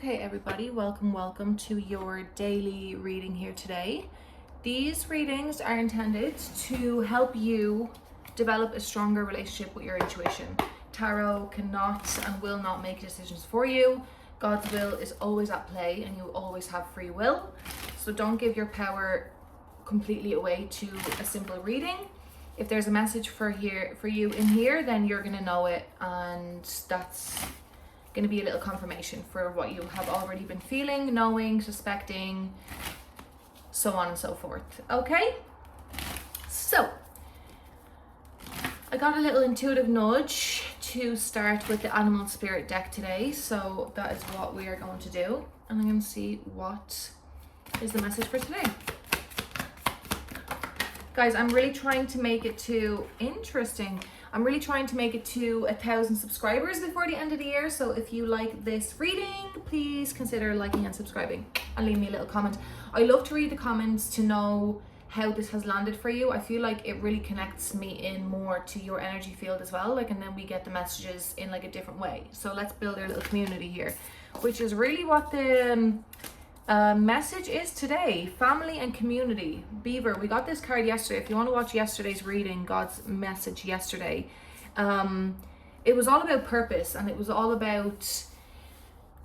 Okay, everybody, welcome to your daily reading here today. These readings are intended to help you develop a stronger relationship with your intuition. Tarot cannot and will not make decisions for you. God's will is always at play and you always have free will. So don't give your power completely away to a simple reading. If there's a message for you in here, then you're going to know it, and that's going to be a little confirmation for what you have already been feeling, knowing, suspecting, so on and so forth. Okay, so I got a little intuitive nudge to start with the animal spirit deck today, so that is what we are going to do, and I'm going to see what is the message for today. Guys, I'm really trying to make it to 1,000 subscribers before the end of the year. So if you like this reading, please consider liking and subscribing and leave me a little comment. I love to read the comments to know how this has landed for you. I feel like it really connects me in more to your energy field as well. And then we get the messages in a different way. So let's build our little community here, which is really what the message is today. Family and community. Beaver, we got this card yesterday. If you want to watch yesterday's reading, God's message yesterday, it was all about purpose, and it was all about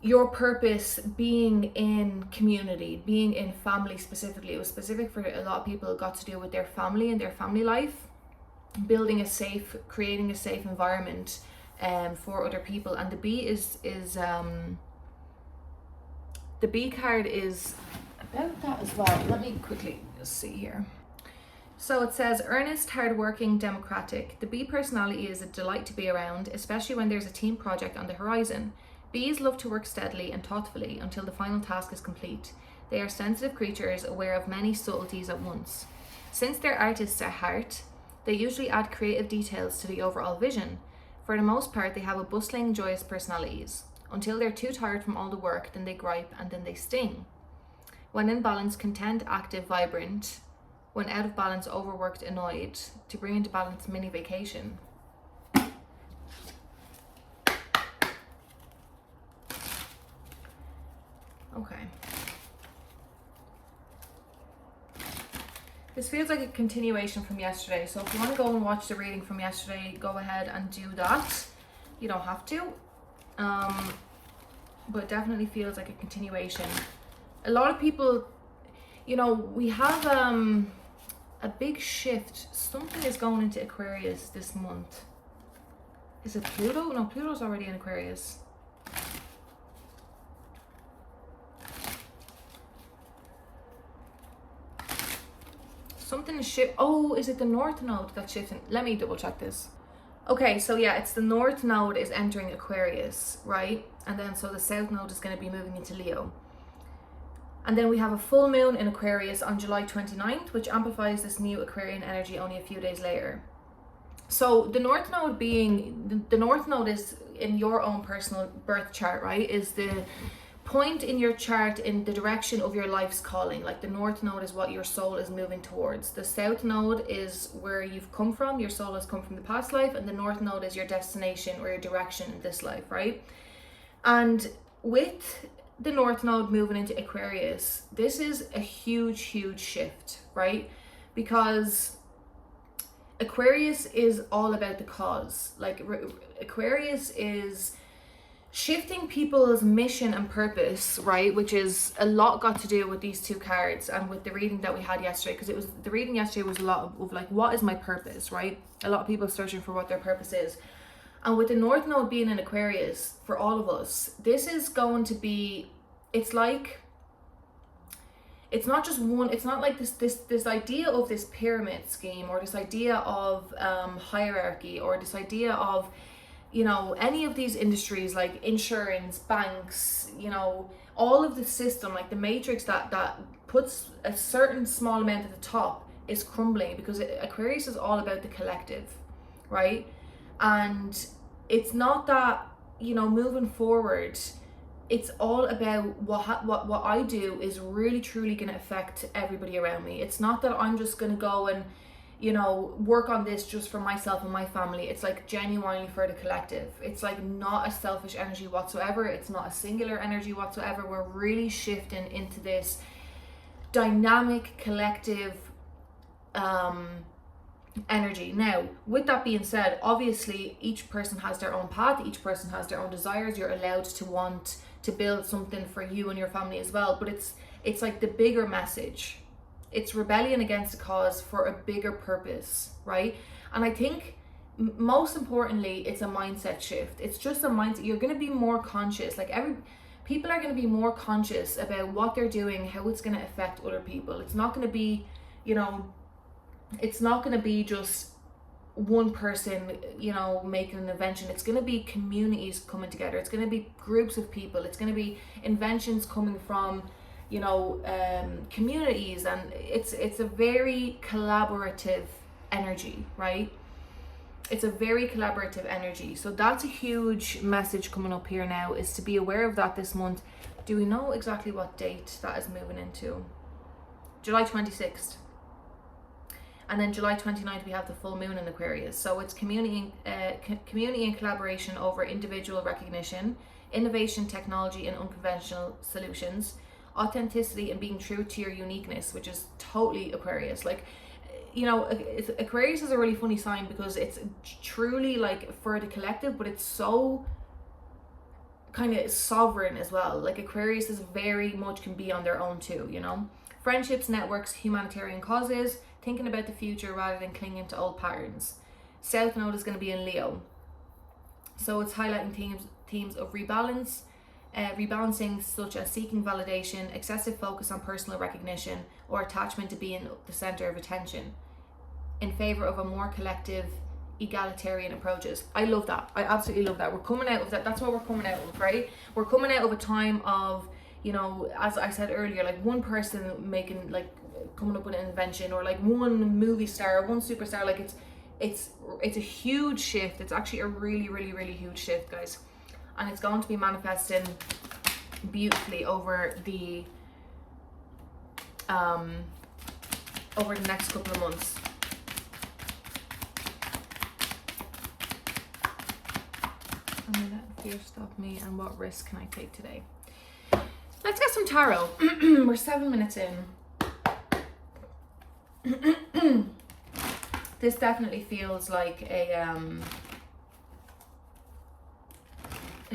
your purpose being in community, being in family specifically. It was specific for a lot of people. It got to do with their family and their family life, creating a safe environment for other people. And the bee the B card is about that as well. Let me quickly just see here. So it says, earnest, hardworking, democratic. The bee personality is a delight to be around, especially when there's a team project on the horizon. Bees love to work steadily and thoughtfully until the final task is complete. They are sensitive creatures, aware of many subtleties at once. Since they're artists at heart, they usually add creative details to the overall vision. For the most part, they have a bustling, joyous personalities. Until they're too tired from all the work, then they gripe and then they sting. When in balance, content, active, vibrant. When out of balance, overworked, annoyed. To bring into balance, mini vacation. Okay. This feels like a continuation from yesterday. So if you want to go and watch the reading from yesterday, go ahead and do that. You don't have to. But it definitely feels like a continuation. A lot of people, we have a big shift. Something is going into Aquarius this month. Is it Pluto? No, Pluto's already in Aquarius. Something is shift. Oh, is it the North Node that's shifting? Let me double check this. Okay, so yeah, it's the North Node is entering Aquarius, right? And then so the South Node is going to be moving into Leo. And then we have a full moon in Aquarius on July 29th, which amplifies this new Aquarian energy only a few days later. So the North Node the North Node is in your own personal birth chart, right? Is the point in your chart in the direction of your life's calling. Like the North Node is what your soul is moving towards. The South Node is where you've come from. Your soul has come from the past life. And the North Node is your destination or your direction in this life, right? And with the North Node moving into Aquarius, this is a huge, huge shift, right? Because Aquarius is all about the cause. Like Aquarius is shifting people's mission and purpose, right? Which is a lot got to do with these two cards and with the reading that we had yesterday, because the reading yesterday was a lot of like, what is my purpose, right? A lot of people searching for what their purpose is. And with the North Node being in Aquarius, for all of us, this is going to be, it's not just one, it's not like this idea of this pyramid scheme, or this idea of hierarchy, or this idea of any of these industries like insurance, banks, all of the system, like the matrix that puts a certain small amount at the top is crumbling, because Aquarius is all about the collective, right? And it's not that, moving forward, it's all about what I do is really truly going to affect everybody around me. It's not that I'm just going to go and you know, work on this just for myself and my family. It's like genuinely for the collective. It's like not a selfish energy whatsoever. It's not a singular energy whatsoever. We're really shifting into this dynamic collective energy. Now, with that being said, obviously each person has their own path, each person has their own desires. You're allowed to want to build something for you and your family as well, but it's like the bigger message. It's rebellion against the cause for a bigger purpose, right? And I think most importantly, it's a mindset shift. It's just a mindset. You're going to be more conscious. Like people are going to be more conscious about what they're doing, how it's going to affect other people. It's not going to be, you know, it's not going to be just one person, you know, making an invention. It's going to be communities coming together. It's going to be groups of people. It's going to be inventions coming from, you know, communities, and it's a very collaborative energy, right? It's a very collaborative energy. So that's a huge message coming up here now, is to be aware of that this month. Do we know exactly what date that is moving into? July 26th. And then July 29th, we have the full moon in Aquarius. So it's community and collaboration over individual recognition, innovation, technology, and unconventional solutions, authenticity and being true to your uniqueness, which is totally Aquarius. Like, you know, Aquarius is a really funny sign because it's truly like for the collective, but it's so kind of sovereign as well. Like Aquarius is very much can be on their own too, you know. Friendships, networks, humanitarian causes, thinking about the future rather than clinging to old patterns. South Node is going to be in Leo, so it's highlighting themes of rebalancing, such as seeking validation, excessive focus on personal recognition, or attachment to being the center of attention, in favor of a more collective, egalitarian approaches. I love that. I absolutely love that. We're coming out of that. That's what we're coming out of, right? We're coming out of a time of, you know, as I said earlier, like one person making, like, coming up with an invention, or like one movie star, one superstar. Like it's a huge shift. It's actually a really, really, really huge shift, guys. And it's going to be manifesting beautifully over the next couple of months. I'm gonna let fear stop me, and what risk can I take today? Let's get some tarot. We're 7 minutes in. This definitely feels like a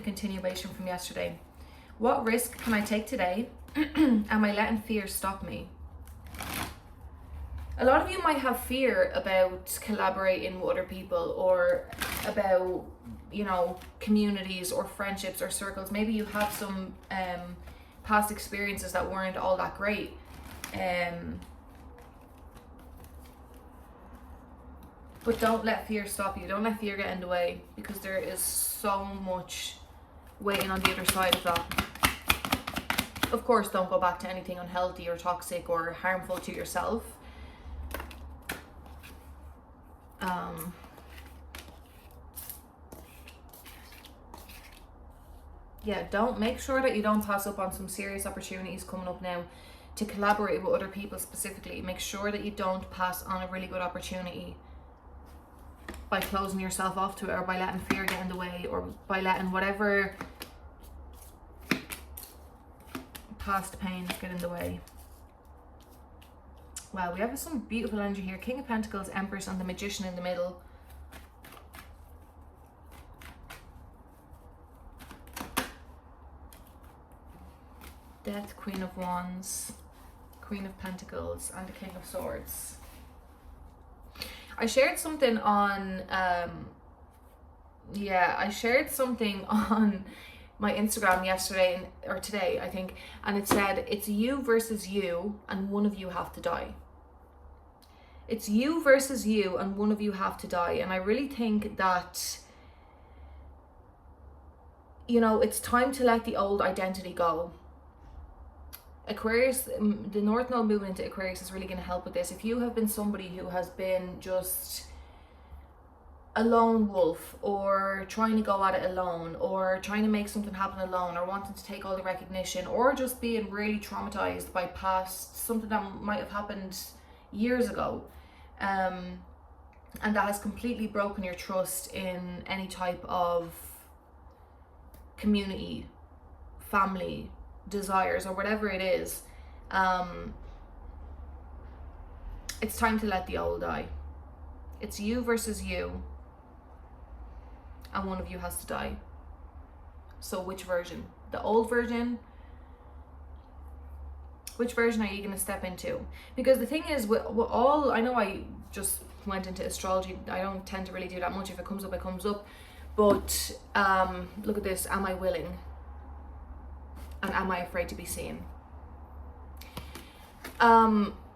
continuation from yesterday. What risk can I take today? Am I letting fear stop me? A lot of you might have fear about collaborating with other people, or about, you know, communities or friendships or circles. Maybe you have some past experiences that weren't all that great. But don't let fear stop you. Don't let fear get in the way, because there is so much waiting on the other side of that. Of course, don't go back to anything unhealthy or toxic or harmful to yourself. Yeah, make sure that you don't pass up on some serious opportunities coming up now to collaborate with other people specifically. Make sure that you don't pass on a really good opportunity by closing yourself off to it, or by letting fear get in the way, or by letting whatever past pain get in the way. Wow, we have some beautiful energy here. King of Pentacles, Empress, and the Magician in the middle. Death, Queen of Wands, Queen of Pentacles, and the King of Swords. I shared something on I shared something on my Instagram yesterday, or today I think, and it said it's you versus you, and one of you have to die. It's you versus you, and one of you have to die. And I really think that, you know, it's time to let the old identity go. Aquarius, the North Node moving into Aquarius is really going to help with this. If you have been somebody who has been just a lone wolf, or trying to go at it alone, or trying to make something happen alone, or wanting to take all the recognition, or just being really traumatized by something that might have happened years ago, and that has completely broken your trust in any type of community, family, desires, or whatever it is. It's time to let the old die. It's you versus you, and one of you has to die. So which version? The old version? Which version are you going to step into? Because the thing is, with all, I know I just went into astrology. I don't tend to really do that much. If it comes up, it comes up. But look at this. Am I willing? And am I afraid to be seen?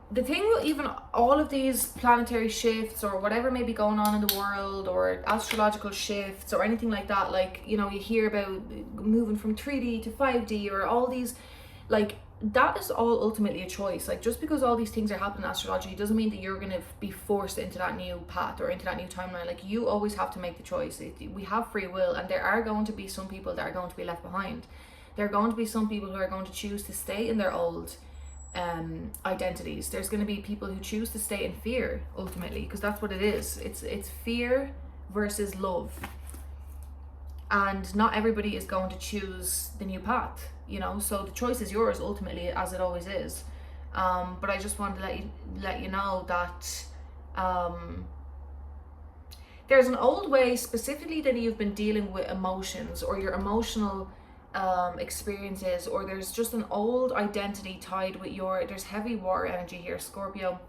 The thing with even all of these planetary shifts or whatever may be going on in the world, or astrological shifts or anything like that, like, you know, you hear about moving from 3D to 5D or all these, like, that is all ultimately a choice. Like, just because all these things are happening in astrology doesn't mean that you're going to be forced into that new path or into that new timeline. Like, you always have to make the choice. We have free will, and there are going to be some people that are going to be left behind. There are going to be some people who are going to choose to stay in their old identities. There's going to be people who choose to stay in fear, ultimately, because that's what it is. It's fear versus love, and not everybody is going to choose the new path, you know. So the choice is yours, ultimately, as it always is. But I just wanted to let you know that there's an old way, specifically that you've been dealing with emotions or your emotional experiences, or there's just an old identity tied with there's heavy water energy here, Scorpio,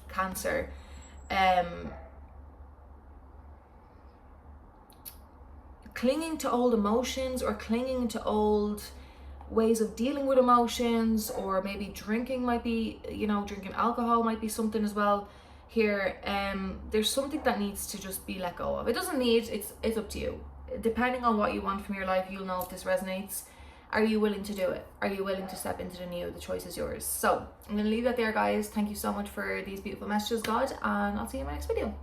Cancer, clinging to old emotions or clinging to old ways of dealing with emotions, or maybe drinking might be, you know, drinking alcohol might be something as well here. There's something that needs to just be let go of. It doesn't need, it's up to you. Depending on what you want from your life, you'll know if this resonates. Are you willing to do it? Are you willing to step into the new? The choice is yours. So I'm going to leave that there, guys. Thank you so much for these beautiful messages, God, and I'll see you in my next video.